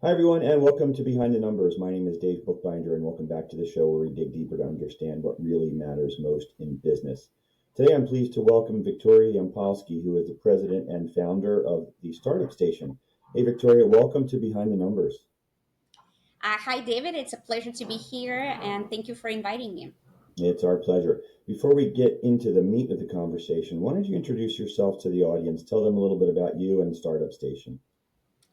Hi, everyone, and welcome to Behind the Numbers. My name is Dave Bookbinder, and welcome back to the show where we dig deeper to understand what really matters most in business. Today, I'm pleased to welcome Victoria Yampolsky, who is the president and founder of the Startup Station. Hey, Victoria, welcome to Behind the Numbers. Hi, David. It's a pleasure to be here, and thank you for inviting me. It's our pleasure. Before we get into the meat of the conversation, why don't you introduce yourself to the audience? Tell them a little bit about you and the Startup Station.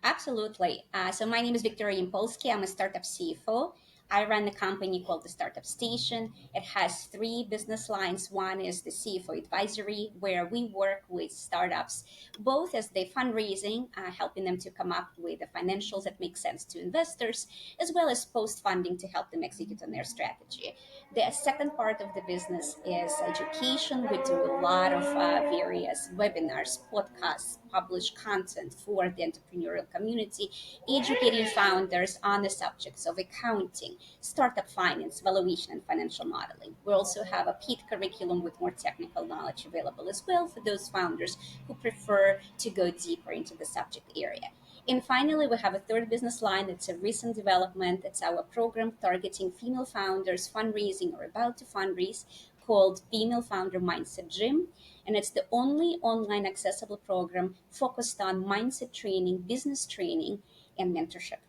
Absolutely. So my name is Victoria Yampolsky. I'm a startup CFO. I run a company called the Startup Station. It has three business lines. One is the CFO advisory, where we work with startups, both as they fundraising, helping them to come up with the financials that make sense to investors, as well as post funding to help them execute on their strategy. The second part of the business is education. We do a lot of various webinars, podcasts, publish content for the entrepreneurial community, educating founders on the subjects of accounting, startup finance, valuation, and financial modeling. We also have a paid curriculum with more technical knowledge available as well for those founders who prefer to go deeper into the subject area. And finally, we have a third business line that's a recent development. It's our program targeting female founders fundraising or about to fundraise called Female Founder Mindset Gym. And it's the only online accessible program focused on mindset training, business training, and mentorship.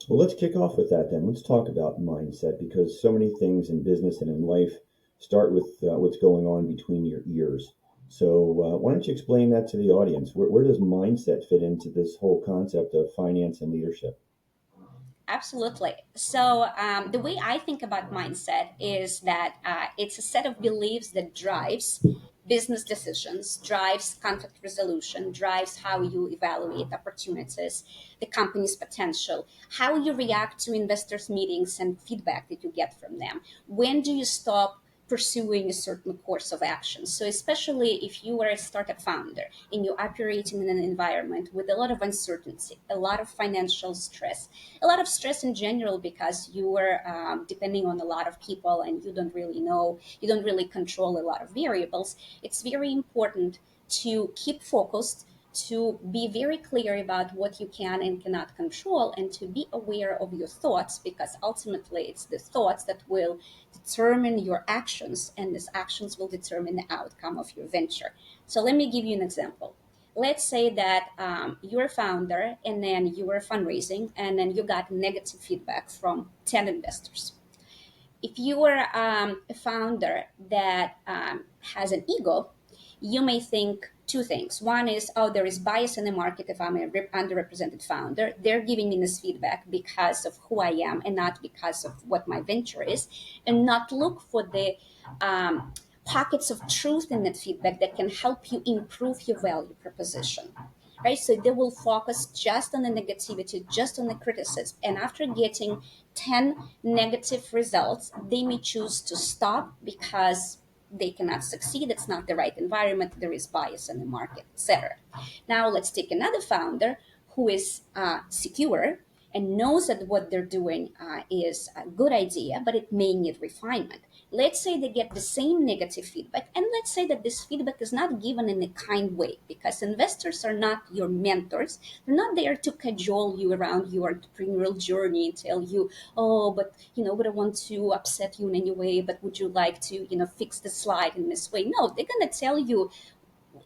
Well, let's kick off with that then. Let's talk about mindset because so many things in business and in life start with what's going on between your ears. So, why don't you explain that to the audience? Where does mindset fit into this whole concept of finance and leadership? Absolutely. So, the way I think about mindset is that it's a set of beliefs that drives business decisions, drives conflict resolution, drives how you evaluate opportunities, the company's potential, how you react to investors' meetings and feedback that you get from them. When do you stop pursuing a certain course of action? So, especially if you are a startup founder and you're operating in an environment with a lot of uncertainty, a lot of financial stress, a lot of stress in general because you are depending on a lot of people and you don't really know, you don't really control a lot of variables. It's very important to keep focused, to be very clear about what you can and cannot control, and to be aware of your thoughts, because ultimately it's the thoughts that will determine your actions, and these actions will determine the outcome of your venture. So let me give you an example. Let's say that you're a founder and then you were fundraising and then you got negative feedback from 10 investors. If you are a founder that has an ego, you may think two things. One is, oh, there is bias in the market if I'm a underrepresented founder. They're giving me this feedback because of who I am and not because of what my venture is, and not look for the pockets of truth in that feedback that can help you improve your value proposition. Right? So they will focus just on the negativity, just on the criticism. And after getting 10 negative results, they may choose to stop because they cannot succeed. It's not the right environment. There is bias in the market, etc. Now let's take another founder who is secure and knows that what they're doing is a good idea, but it may need refinement. Let's say they get the same negative feedback, and let's say that this feedback is not given in a kind way, because investors are not your mentors. They're not there to cajole you around your entrepreneurial journey and tell you, oh, but we don't want to upset you in any way, but would you like to, fix the slide in this way? No, they're going to tell you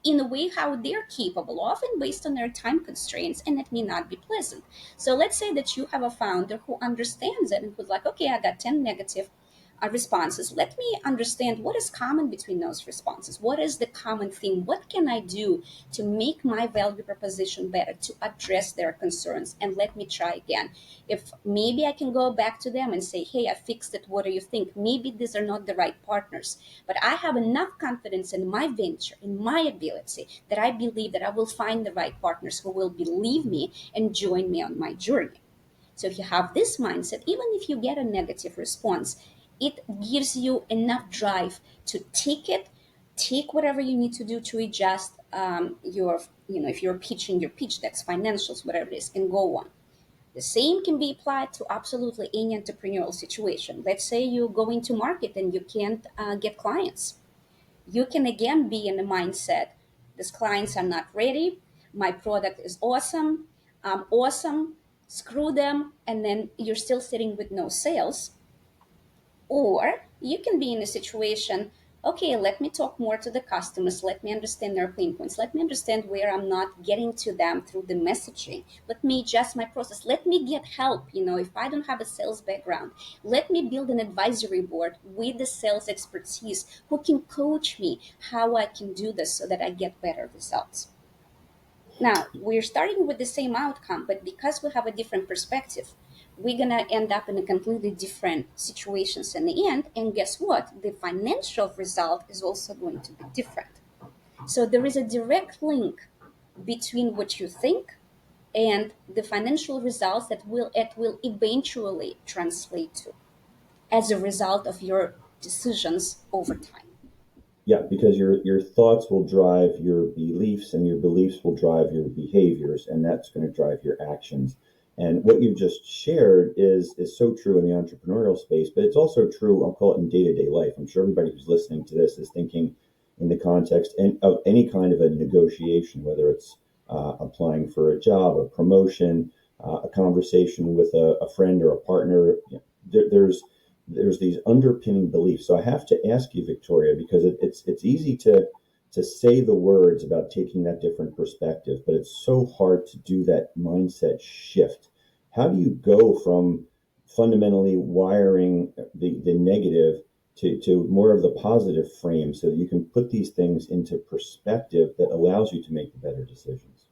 in a way how they're capable of and based on their time constraints, and it may not be pleasant. So let's say that you have a founder who understands it and who's like, okay, I got 10 negative responses. Let me understand what is common between those responses. What is the common theme? What can I do to make my value proposition better, to address their concerns? And let me try again. If maybe I can go back to them and say, hey, I fixed it. What do you think? Maybe these are not the right partners, but I have enough confidence in my venture, in my ability, that I believe that I will find the right partners who will believe me and join me on my journey. So if you have this mindset, even if you get a negative response, it gives you enough drive to take it, take whatever you need to do to adjust if you're pitching your pitch decks, financials, whatever it is, and go on. The same can be applied to absolutely any entrepreneurial situation. Let's say you go into market and you can't get clients. You can again be in the mindset, these clients are not ready, my product is awesome, I'm awesome, screw them, and then you're still sitting with no sales. Or you can be in a situation, okay, let me talk more to the customers, let me understand their pain points, let me understand where I'm not getting to them through the messaging, let me adjust my process, let me get help. If I don't have a sales background, let me build an advisory board with the sales expertise who can coach me how I can do this so that I get better results. Now, we're starting with the same outcome, but because we have a different perspective, we're going to end up in a completely different situations in the end. And guess what? The financial result is also going to be different. So there is a direct link between what you think and the financial results that it will eventually translate to as a result of your decisions over time. Yeah, because your thoughts will drive your beliefs, and your beliefs will drive your behaviors, and that's going to drive your actions. And what you just shared is so true in the entrepreneurial space, but it's also true, I'll call it, in day-to-day life. I'm sure everybody who's listening to this is thinking in the context of any kind of a negotiation, whether it's applying for a job, a promotion, a conversation with a friend or a partner. There's these underpinning beliefs. So I have to ask you, Victoria, because it's easy to say the words about taking that different perspective, but it's so hard to do that mindset shift. How do you go from fundamentally wiring the negative to more of the positive frame so that you can put these things into perspective that allows you to make the better decisions?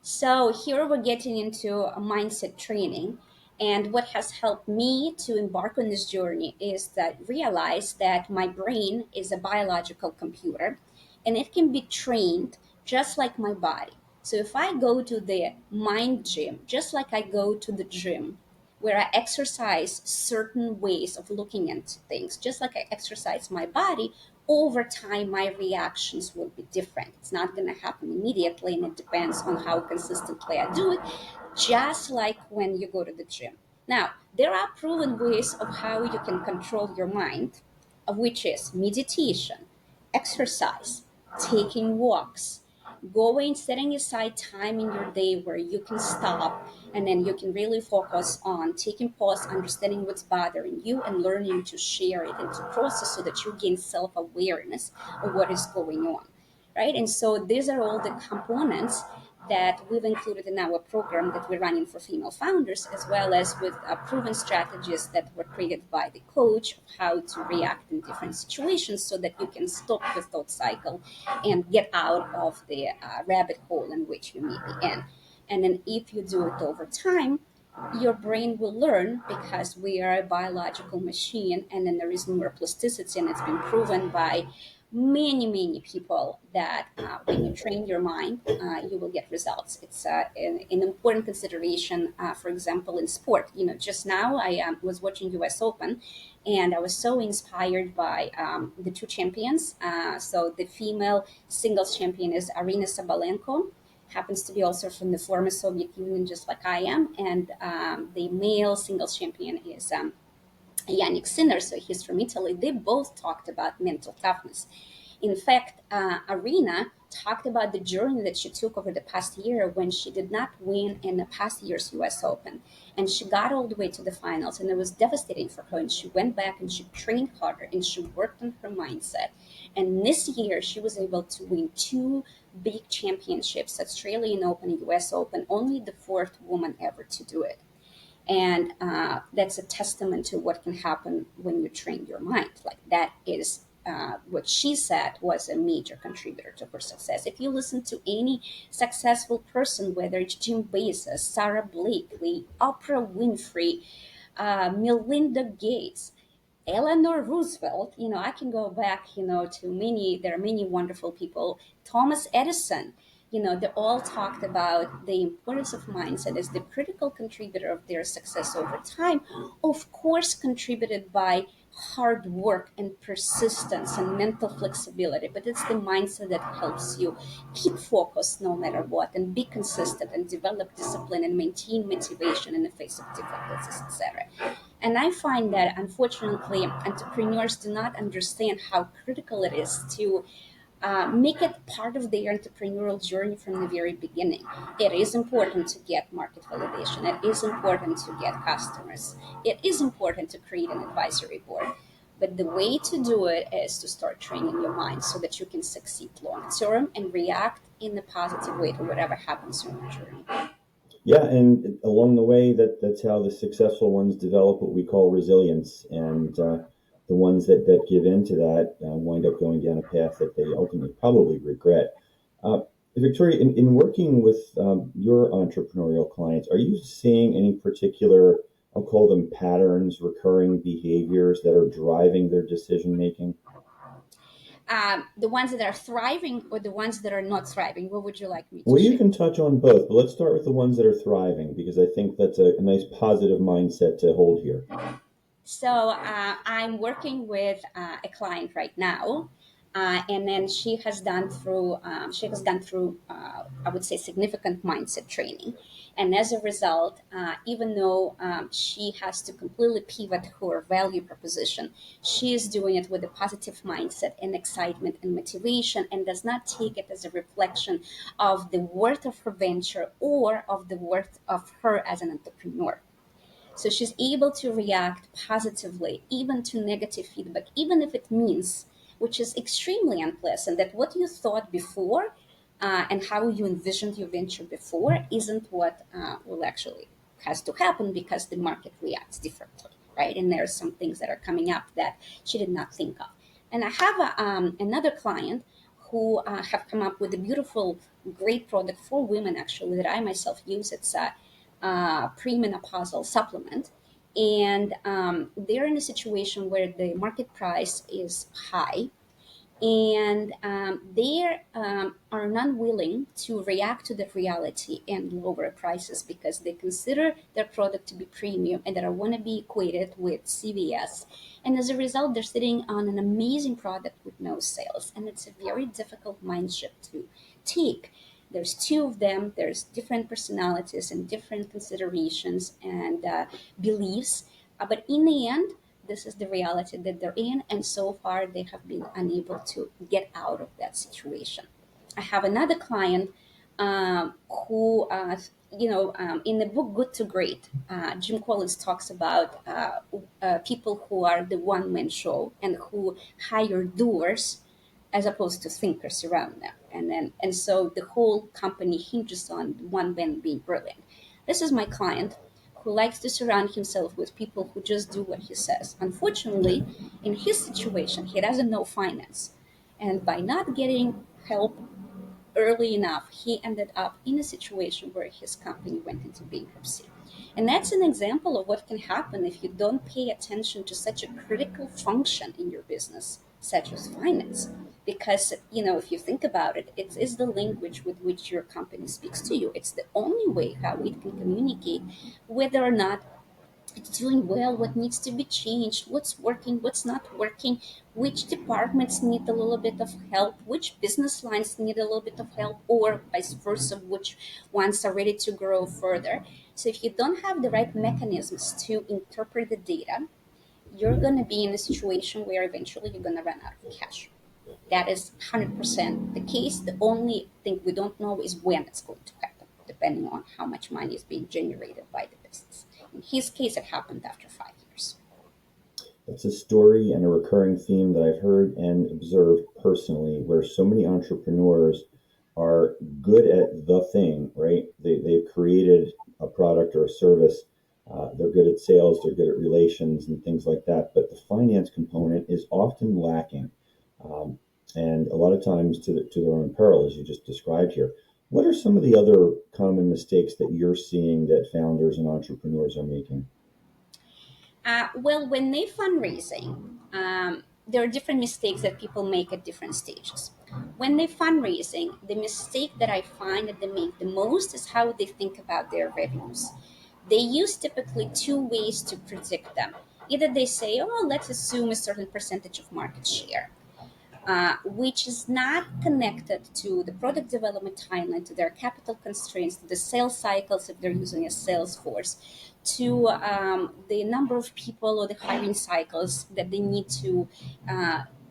So here we're getting into a mindset training. And what has helped me to embark on this journey is that realize that my brain is a biological computer and it can be trained just like my body. So if I go to the mind gym, just like I go to the gym, where I exercise certain ways of looking into things, just like I exercise my body, over time my reactions will be different. It's not going to happen immediately, and it depends on how consistently I do it, just like when you go to the gym. Now, there are proven ways of how you can control your mind, of which is meditation, exercise, taking walks, going, setting aside time in your day where you can stop and then you can really focus on taking pause, understanding what's bothering you, and learning to share it and to process so that you gain self awareness of what is going on. Right? And so these are all the components that we've included in our program that we're running for female founders, as well as with proven strategies that were created by the coach of how to react in different situations so that you can stop the thought cycle and get out of the rabbit hole in which you may be in. And then if you do it over time, your brain will learn because we are a biological machine, and then there is neuroplasticity, and it's been proven by many people that when you train your mind, you will get results. It's an important consideration. For example, in sport, just now I was watching U.S. Open, and I was so inspired by the two champions. So the female singles champion is Arina Sabalenko, happens to be also from the former Soviet Union, just like I am, and the male singles champion is Yannick Sinner, so he's from Italy. They both talked about mental toughness. In fact, Arena talked about the journey that she took over the past year when she did not win in the past year's US Open. And she got all the way to the finals, and it was devastating for her. And she went back and she trained harder and she worked on her mindset. And this year, she was able to win two big championships, Australian Open, US Open, only the fourth woman ever to do it. And that's a testament to what can happen when you train your mind. Like that is what she said was a major contributor to her success. If you listen to any successful person, whether it's Jim Bezos, Sarah Blakely, Oprah Winfrey, Melinda Gates, Eleanor Roosevelt, I can go back, to many, there are many wonderful people, Thomas Edison, they all talked about the importance of mindset as the critical contributor of their success over time, of course, contributed by hard work and persistence and mental flexibility. But it's the mindset that helps you keep focused no matter what and be consistent and develop discipline and maintain motivation in the face of difficulties, etc. And I find that unfortunately entrepreneurs do not understand how critical it is to make it part of their entrepreneurial journey from the very beginning. It is important to get market validation. It is important to get customers. It is important to create an advisory board. But the way to do it is to start training your mind so that you can succeed long term and react in a positive way to whatever happens in your journey. Yeah, and along the way, that's how the successful ones develop what we call resilience, and the ones that give in to that wind up going down a path that they ultimately probably regret. Uh, Victoria, in working with your entrepreneurial clients, are you seeing any particular, I'll call them patterns, recurring behaviors that are driving their decision making? The ones that are thriving or the ones that are not thriving, what would you like me to Well, you share? can touch on both, but let's start with the ones that are thriving because I think that's a nice positive mindset to hold here. So I'm working with a client right now, and then she has gone through I would say significant mindset training, and as a result, even though she has to completely pivot her value proposition, she is doing it with a positive mindset and excitement and motivation, and does not take it as a reflection of the worth of her venture or of the worth of her as an entrepreneur. So she's able to react positively, even to negative feedback, even if it means, which is extremely unpleasant, that what you thought before and how you envisioned your venture before isn't what will actually has to happen because the market reacts differently, right? And there are some things that are coming up that she did not think of. And I have another client who have come up with a beautiful, great product for women actually that I myself use. It's premenopausal supplement. And they're in a situation where the market price is high, and they are not willing to react to the reality and lower prices because they consider their product to be premium and that I want to be equated with CVS. And as a result, they're sitting on an amazing product with no sales. And it's a very difficult mind shift to take. There's two of them, there's different personalities and different considerations and beliefs. But in the end, this is the reality that they're in, and so far they have been unable to get out of that situation. I have another client who, in the book Good to Great, Jim Collins talks about people who are the one man show and who hire doers as opposed to thinkers around them. And so the whole company hinges on one man being brilliant. This is my client who likes to surround himself with people who just do what he says. Unfortunately, in his situation, he doesn't know finance. And by not getting help early enough, he ended up in a situation where his company went into bankruptcy. And that's an example of what can happen if you don't pay attention to such a critical function in your business, such as finance. Because, if you think about it, it is the language with which your company speaks to you. It's the only way how it can communicate whether or not it's doing well, what needs to be changed, what's working, what's not working, which departments need a little bit of help, which business lines need a little bit of help, or vice versa, which ones are ready to grow further. So if you don't have the right mechanisms to interpret the data, you're going to be in a situation where eventually you're going to run out of cash. That is 100% the case. The only thing we don't know is when it's going to happen, depending on how much money is being generated by the business. In his case, it happened after 5 years. It's a story and a recurring theme that I've heard and observed personally, where so many entrepreneurs are good at the thing, right? They've created a product or a service. They're good at sales, they're good at relations and things like that. But the finance component is often lacking. Um, and a lot of times to their own peril, as you just described here. What are some of the other common mistakes that you're seeing that founders and entrepreneurs are making? Well, when they fundraising, there are different mistakes that people make at different stages. When they fundraising, the mistake that I find that they make the most is how they think about their revenues. They use typically two ways to predict them. Either they say, "Oh, let's assume a certain percentage of market share," which is not connected to the product development timeline, to their capital constraints, to the sales cycles if they're using a sales force, to the number of people or the hiring cycles that they need to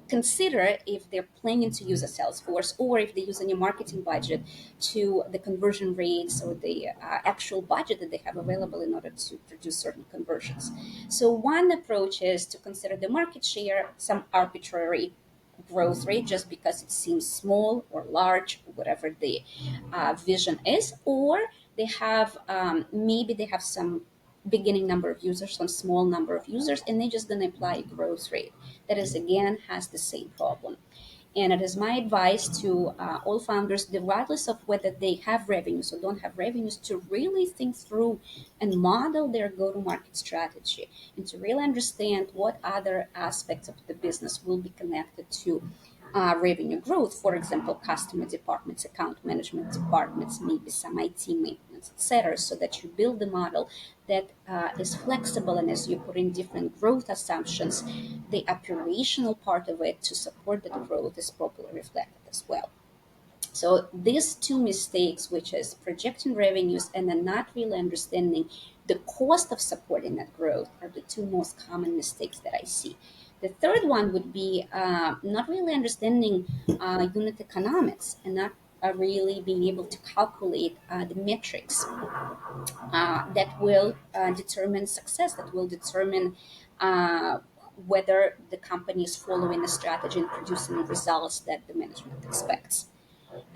consider if they're planning to use a sales force or if they use any marketing budget to the conversion rates or the actual budget that they have available in order to produce certain conversions. So one approach is to consider the market share, some arbitrary growth rate just because it seems small or large, whatever the vision is, or they have maybe they have some beginning number of users, some small number of users, and they're just going to apply a growth rate that is again has the same problem. And it is my advice to all founders, regardless of whether they have revenues or don't have revenues, to really think through and model their go to market strategy and to really understand what other aspects of the business will be connected to revenue growth. For example, customer departments, account management departments, maybe some IT maintenance, etc., so that you build a model that is flexible. And as you put in different growth assumptions, the operational part of it to support that growth is properly reflected as well. So these two mistakes, which is projecting revenues and then not really understanding the cost of supporting that growth, are the two most common mistakes that I see. The third one would be not really understanding unit economics and not really being able to calculate the metrics that will determine success, that will determine whether the company is following a strategy and producing the results that the management expects.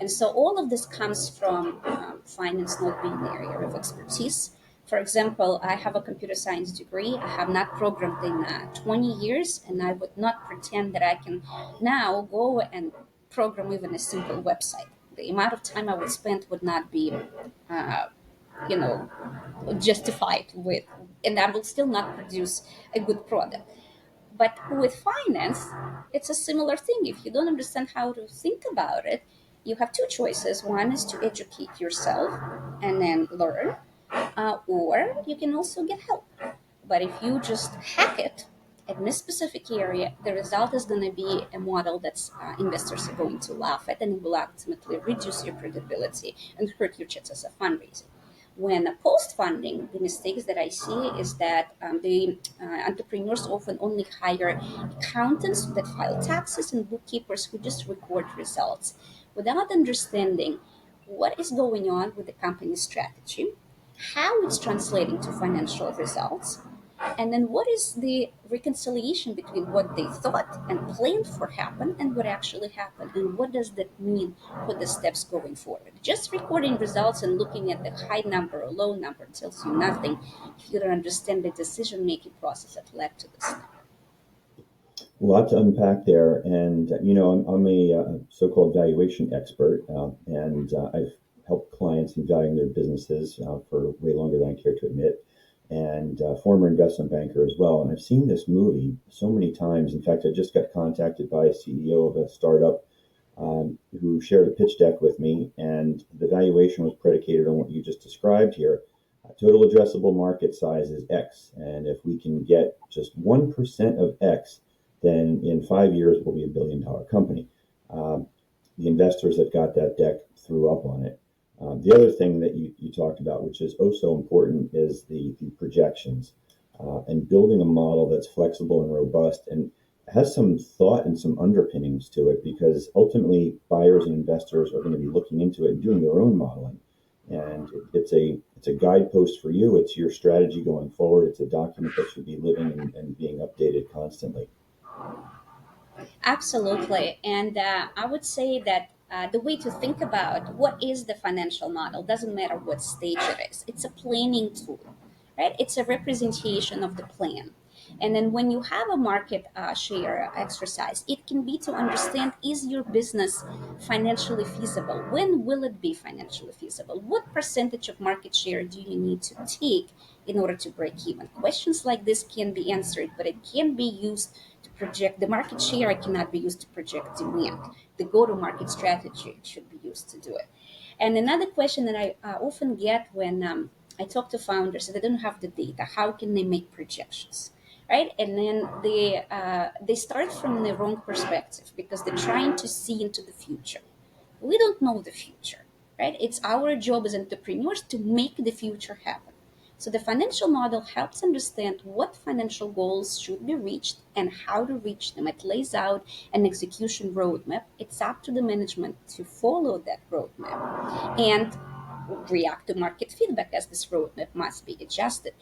And so all of this comes from finance not being an area of expertise. For example, I have a computer science degree. I have not programmed in 20 years, and I would not pretend that I can now go and program even a simple website. The amount of time I would spend would not be, uh, you know, justified with, and I will still not produce a good product. But with finance, it's a similar thing. If you don't understand how to think about it, you have two choices. One is to educate yourself and then learn, or you can also get help. But if you just hack it in this specific area, the result is going to be a model that investors are going to laugh at, and it will ultimately reduce your credibility and hurt your chances of fundraising. When post funding, the mistakes that I see is that the entrepreneurs often only hire accountants that file taxes and bookkeepers who just record results without understanding what is going on with the company's strategy, how it's translating to financial results, and then what is the reconciliation between what they thought and planned for happen and what actually happened, and what does that mean for the steps going forward. Just recording results and looking at the high number or low number tells you nothing if you don't understand the decision making process that led to this number. A lot to unpack there, and I'm a so-called valuation expert, and I've helped clients in valuing their businesses for way longer than I care to admit, and former investment banker as well. And I've seen this movie so many times. In fact, I just got contacted by a CEO of a startup who shared a pitch deck with me, and the valuation was predicated on what you just described here. Total addressable market size is X, and if we can get just 1% of X, then in 5 years we'll be $1 billion company. Um, the investors that got that deck threw up on it. The other thing that you talked about, which is oh so important, is the projections and building a model that's flexible and robust and has some thought and some underpinnings to it, because ultimately buyers and investors are going to be looking into it and doing their own modeling. And it's a guidepost for you. It's your strategy going forward. It's a document that should be living and being updated constantly. Absolutely. And I would say that the way to think about what is the financial model doesn't matter what stage it is. It's a planning tool, right? It's a representation of the plan. And then when you have a market share exercise, it can be to understand, is your business financially feasible? When will it be financially feasible? What percentage of market share do you need to take in order to break even? Questions like this can be answered, but it can be used to project the market share. It cannot be used to project demand. The go to market strategy should be used to do it. And another question that I often get when I talk to founders, they don't have the data. How can they make projections? Right, and then they start from the wrong perspective because they're trying to see into the future. We don't know the future, right? It's our job as entrepreneurs to make the future happen. So the financial model helps understand what financial goals should be reached and how to reach them. It lays out an execution roadmap. It's up to the management to follow that roadmap and react to market feedback as this roadmap must be adjusted.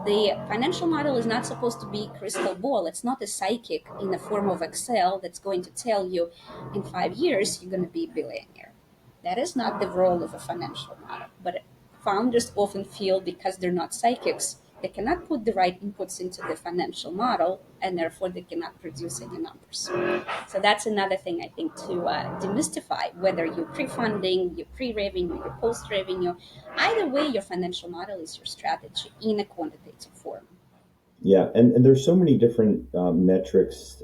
The financial model is not supposed to be crystal ball. It's not a psychic in the form of Excel that's going to tell you in 5 years you're going to be a billionaire. That is not the role of a financial model. But founders often feel because they're not psychics, they cannot put the right inputs into the financial model and therefore they cannot produce any numbers. So that's another thing I think to demystify whether you're pre-funding, you're pre-revenue, you're post-revenue. Either way, your financial model is your strategy in a quantitative form. Yeah, and there's so many different metrics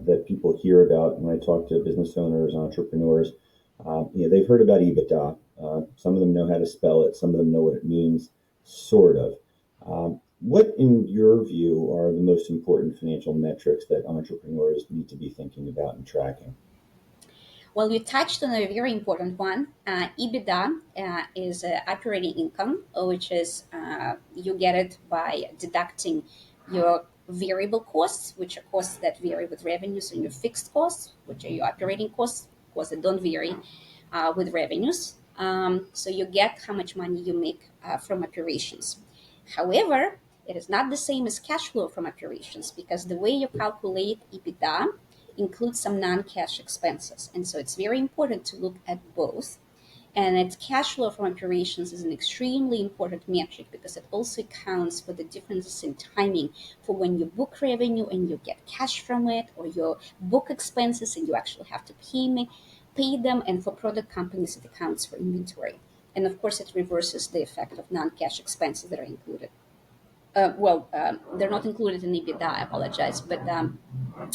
that people hear about when I talk to business owners, entrepreneurs. They've heard about EBITDA. Some of them know how to spell it. Some of them know what it means, sort of. What, in your view, are the most important financial metrics that entrepreneurs need to be thinking about and tracking? Well, you touched on a very important one. EBITDA is operating income, which is you get it by deducting your variable costs, which are costs that vary with revenues, and your fixed costs, which are your operating costs, costs that don't vary with revenues. So you get how much money you make from operations. However, it is not the same as cash flow from operations because the way you calculate EBITDA includes some non-cash expenses. And so it's very important to look at both. And its cash flow from operations is an extremely important metric because it also accounts for the differences in timing for when you book revenue and you get cash from it, or you book expenses and you actually have to pay them. And for product companies, it accounts for inventory. And of course, it reverses the effect of non-cash expenses that are included. They're not included in EBITDA, I apologize, but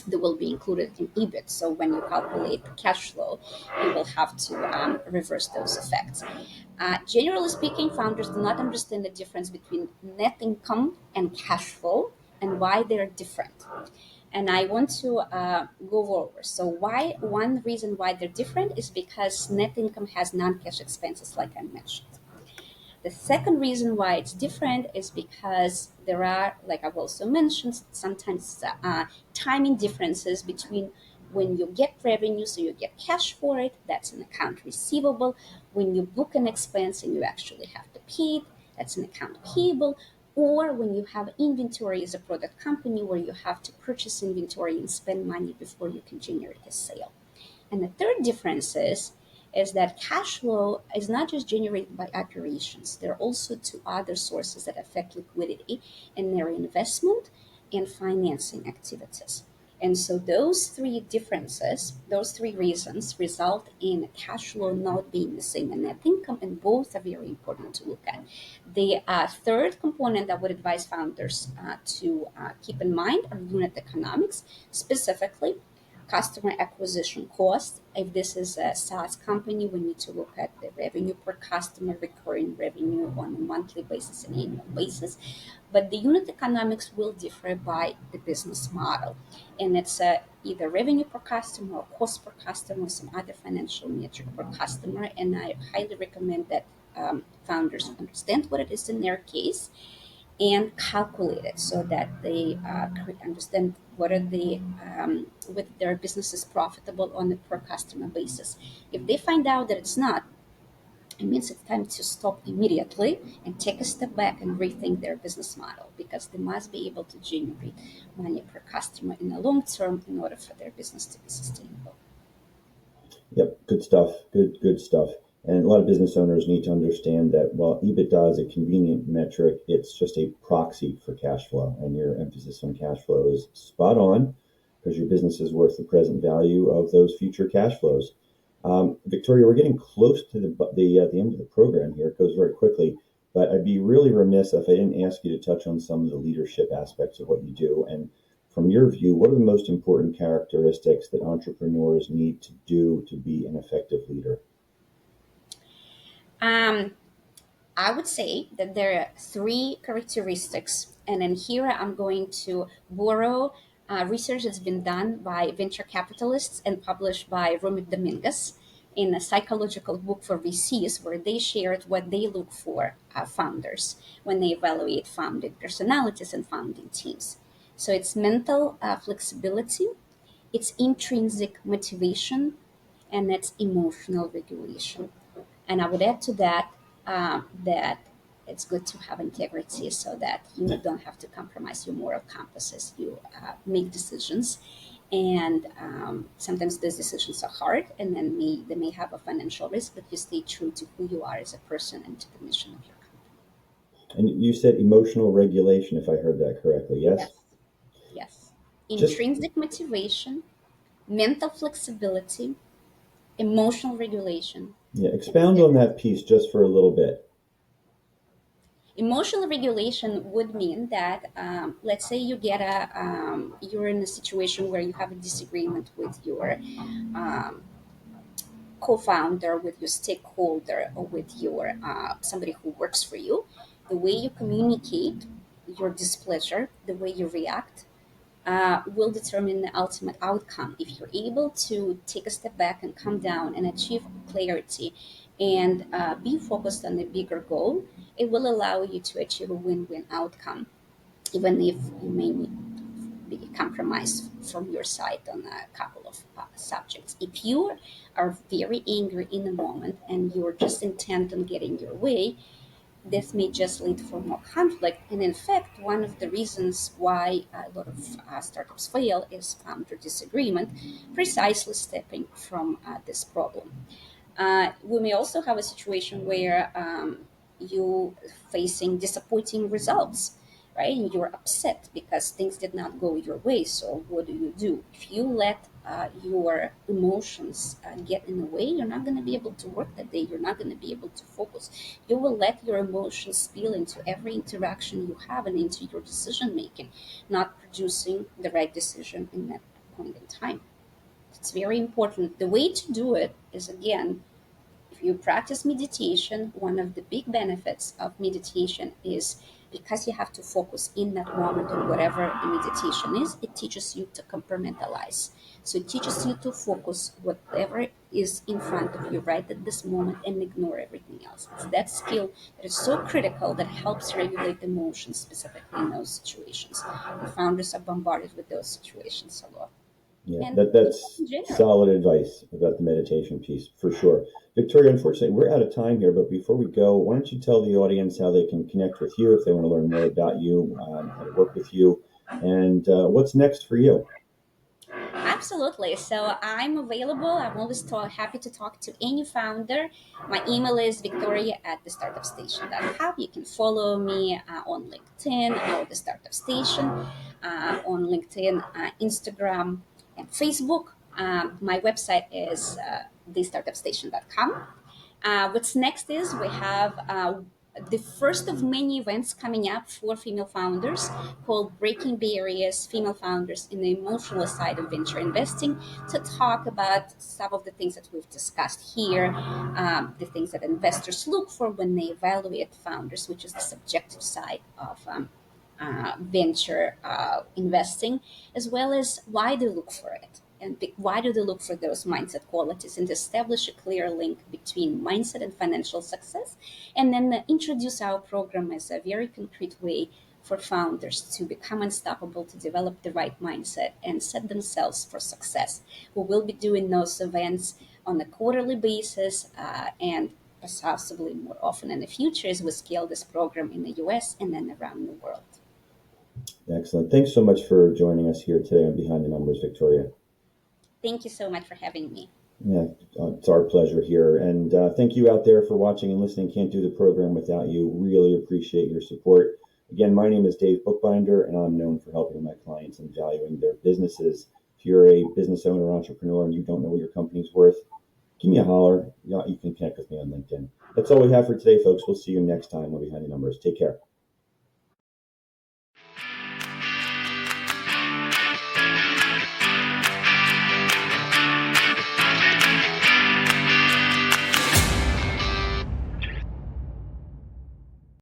they will be included in EBIT. So when you calculate the cash flow, you will have to reverse those effects. Generally speaking, founders do not understand the difference between net income and cash flow and why they're different. And I want to go over. So why one reason why they're different is because net income has non-cash expenses, like I mentioned. The second reason why it's different is because there are, like I've also mentioned, sometimes timing differences between when you get revenue, so you get cash for it, that's an account receivable. When you book an expense and you actually have to pay it, that's an account payable. Or when you have inventory as a product company where you have to purchase inventory and spend money before you can generate a sale. And the third difference is that cash flow is not just generated by operations. There are also two other sources that affect liquidity, and their investment and financing activities. And so those three differences, those three reasons result in cash flow not being the same as net income, and both are very important to look at. The third component I would advise founders to keep in mind are unit economics, specifically customer acquisition cost. If this is a SaaS company, we need to look at the revenue per customer, recurring revenue on a monthly basis and annual basis. But the unit economics will differ by the business model. And it's either revenue per customer or cost per customer, or some other financial metric per customer. And I highly recommend that founders understand what it is in their case and calculate it so that they understand what are the whether their business is profitable on a per customer basis. If they find out that it's not, it means it's time to stop immediately and take a step back and rethink their business model, because they must be able to generate money per customer in the long term in order for their business to be sustainable. Yep, good stuff. Good stuff. And a lot of business owners need to understand that while EBITDA is a convenient metric, it's just a proxy for cash flow. And your emphasis on cash flow is spot on because your business is worth the present value of those future cash flows. Victoria, we're getting close to the end of the program here. It goes very quickly, but I'd be really remiss if I didn't ask you to touch on some of the leadership aspects of what you do. And from your view, what are the most important characteristics that entrepreneurs need to do to be an effective leader? Um, I would say that there are three characteristics, and then here I'm going to borrow research that's been done by venture capitalists and published by Romit Dominguez. in a psychological book for VCs where they shared what they look for founders when they evaluate founding personalities and founding teams. So it's mental flexibility, it's intrinsic motivation, and it's emotional regulation. And I would add to that that it's good to have integrity so that you don't have to compromise your moral compass as you make decisions. And sometimes those decisions are hard, and then they may have a financial risk, but you stay true to who you are as a person and to the mission of your company. And you said emotional regulation, if I heard that correctly. Yes. Yes, yes. Just Intrinsic motivation, mental flexibility, emotional regulation, yeah, and expound on integrity. that piece just for a little bit. Emotional regulation would mean that, let's say you're in a situation where you have a disagreement with your um, co-founder, with your stakeholder, or with your somebody who works for you. The way you communicate your displeasure, the way you react, will determine the ultimate outcome. If you're able to take a step back and come down and achieve clarity and be focused on the bigger goal, it will allow you to achieve a win-win outcome, even if you may need be compromised from your side on a couple of subjects. If you are very angry in the moment and you're just intent on getting your way, this may just lead for more conflict. And in fact, one of the reasons why a lot of startups fail is founder disagreement, precisely stepping from this problem. We may also have a situation where you facing disappointing results, right? And you're upset because things did not go your way. So what do? If you let your emotions get in the way, you're not going to be able to work that day. You're not going to be able to focus. You will let your emotions spill into every interaction you have and into your decision making, not producing the right decision in that point in time. It's very important. The way to do it is, again, if you practice meditation, one of the big benefits of meditation is, because you have to focus in that moment on whatever the meditation is, it teaches you to compartmentalize. So it teaches you to focus whatever is in front of you right at this moment and ignore everything else. It's that skill that is so critical that helps regulate emotions specifically in those situations. And founders are bombarded with those situations a lot. Yeah, And people that's in general. solid advice about the meditation piece for sure. Victoria, unfortunately, we're out of time here, but before we go, why don't you tell the audience how they can connect with you if they want to learn more about you, how to work with you, and what's next for you? Absolutely. So I'm available. I'm always happy to talk to any founder. My email is victoria at thestartupstation.com. You can follow me on LinkedIn or the Startup Station, on LinkedIn, Instagram, and Facebook. My website is thestartupstation.com. What's next is we have the first of many events coming up for female founders called Breaking Barriers Female Founders in the Emotional Side of Venture Investing, to talk about some of the things that we've discussed here, the things that investors look for when they evaluate founders, which is the subjective side of venture investing, as well as why they look for it. And why do they look for those mindset qualities, and establish a clear link between mindset and financial success? And then introduce our program as a very concrete way for founders to become unstoppable, to develop the right mindset and set themselves for success. We will be doing those events on a quarterly basis, and possibly more often in the future as we scale this program in the US and then around the world. Excellent. Thanks so much for joining us here today on Behind the Numbers, Victoria. Thank you so much for having me. Yeah, it's our pleasure here. And thank you out there for watching and listening. Can't do the program without you. Really appreciate your support. Again, my name is Dave Bookbinder, and I'm known for helping my clients and valuing their businesses. If you're a business owner, entrepreneur, and you don't know what your company's worth, give me a holler. You can connect with me on LinkedIn. That's all we have for today, folks. We'll see you next time on Behind the Numbers. Take care.